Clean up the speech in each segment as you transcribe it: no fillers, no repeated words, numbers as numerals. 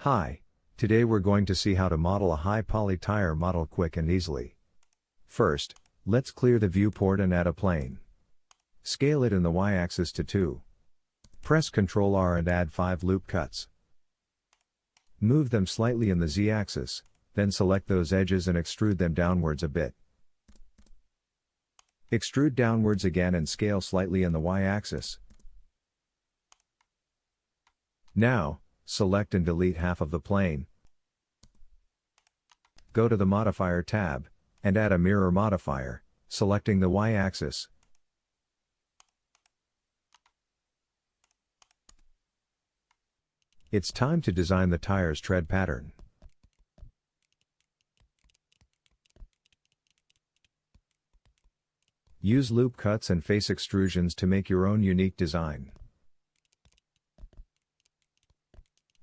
Hi, today we're going to see how to model a high poly tire model quick and easily. First, let's clear the viewport and add a plane. Scale it in the y-axis to 2. Press Ctrl R and add 5 loop cuts. Move them slightly in the z-axis, then select those edges and extrude them downwards a bit. Extrude downwards again and scale slightly in the y-axis. Now, select and delete half of the plane. Go to the Modifier tab, and add a mirror modifier, selecting the y-axis. It's time to design the tire's tread pattern. Use loop cuts and face extrusions to make your own unique design.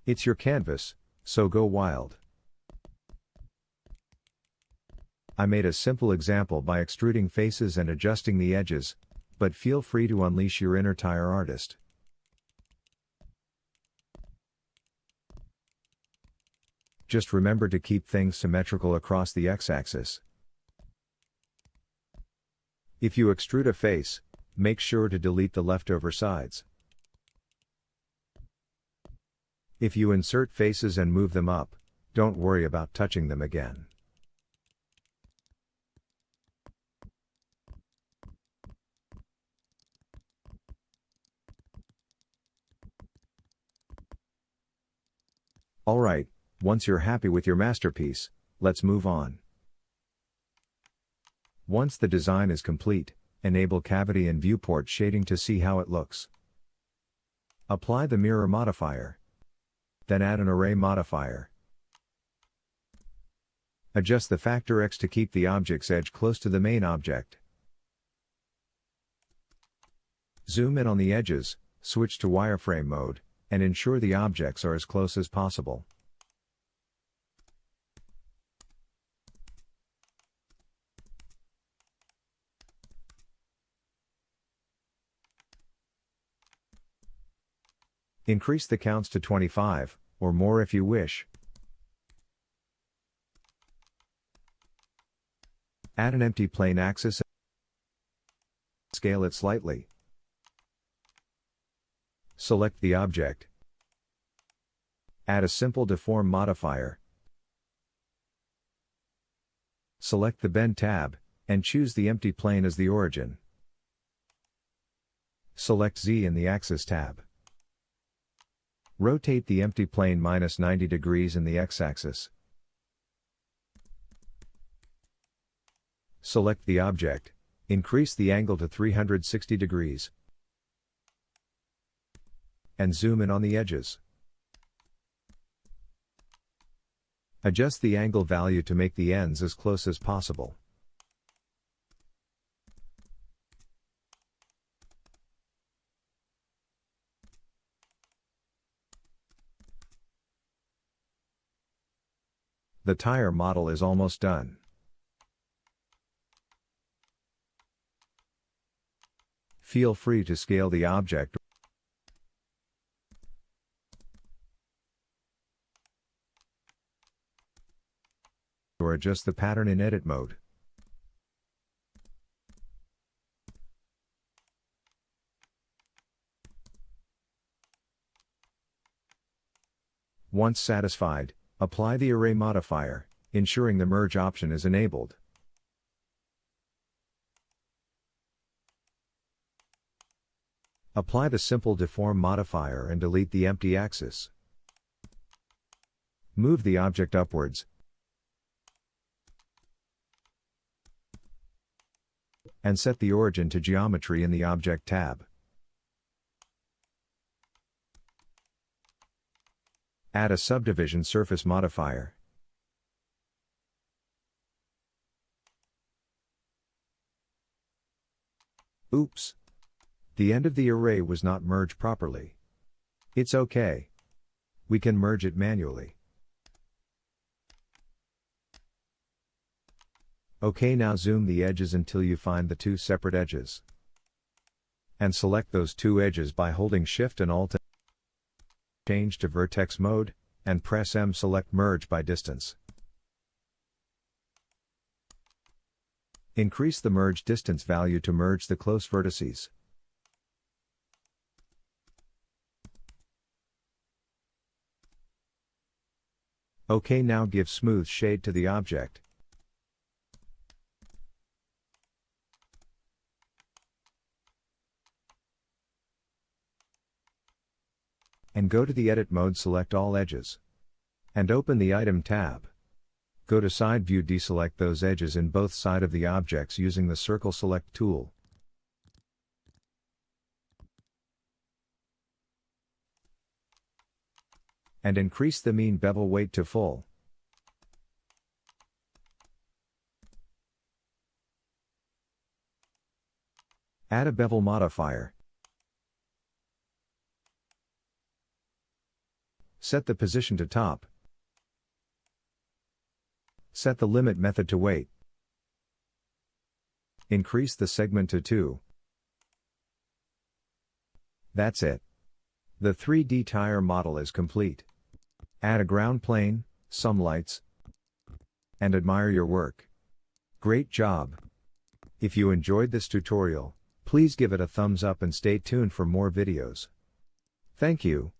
It's your canvas, so go wild. I made a simple example by extruding faces and adjusting the edges, but feel free to unleash your inner tire artist. Just remember to keep things symmetrical across the x-axis. If you extrude a face, make sure to delete the leftover sides. If you insert faces and move them up, don't worry about touching them again. Alright, once you're happy with your masterpiece, let's move on. Once the design is complete, enable cavity and viewport shading to see how it looks. Apply the mirror modifier. Then add an array modifier. Adjust the factor X to keep the object's edge close to the main object. Zoom in on the edges, switch to wireframe mode, and ensure the objects are as close as possible. Increase the counts to 25, or more if you wish. Add an empty plane axis and scale it slightly. Select the object. Add a simple deform modifier. Select the Bend tab, and choose the empty plane as the origin. Select Z in the Axis tab. Rotate the empty plane -90 degrees in the x-axis. Select the object, increase the angle to 360 degrees, and zoom in on the edges. Adjust the angle value to make the ends as close as possible. The tire model is almost done. Feel free to scale the object or adjust the pattern in edit mode. Once satisfied, apply the array modifier, ensuring the merge option is enabled. Apply the simple deform modifier and delete the empty axis. Move the object upwards, and set the origin to geometry in the Object tab. Add a subdivision surface modifier. Oops! The end of the array was not merged properly. It's okay. We can merge it manually. OK, now zoom the edges until you find the two separate edges. And select those two edges by holding Shift and Alt. Change to vertex mode, and press M. Select Merge by Distance. Increase the merge distance value to merge the close vertices. OK, now give smooth shade to the object. And go to the Edit mode, select all edges. And open the Item tab. Go to Side View, deselect those edges in both sides of the objects using the Circle Select tool. And increase the mean bevel weight to full. Add a bevel modifier. Set the position to top. Set the limit method to weight. Increase the segment to 2. That's it. The 3D tire model is complete. Add a ground plane, some lights, and admire your work. Great job! If you enjoyed this tutorial, please give it a thumbs up and stay tuned for more videos. Thank you.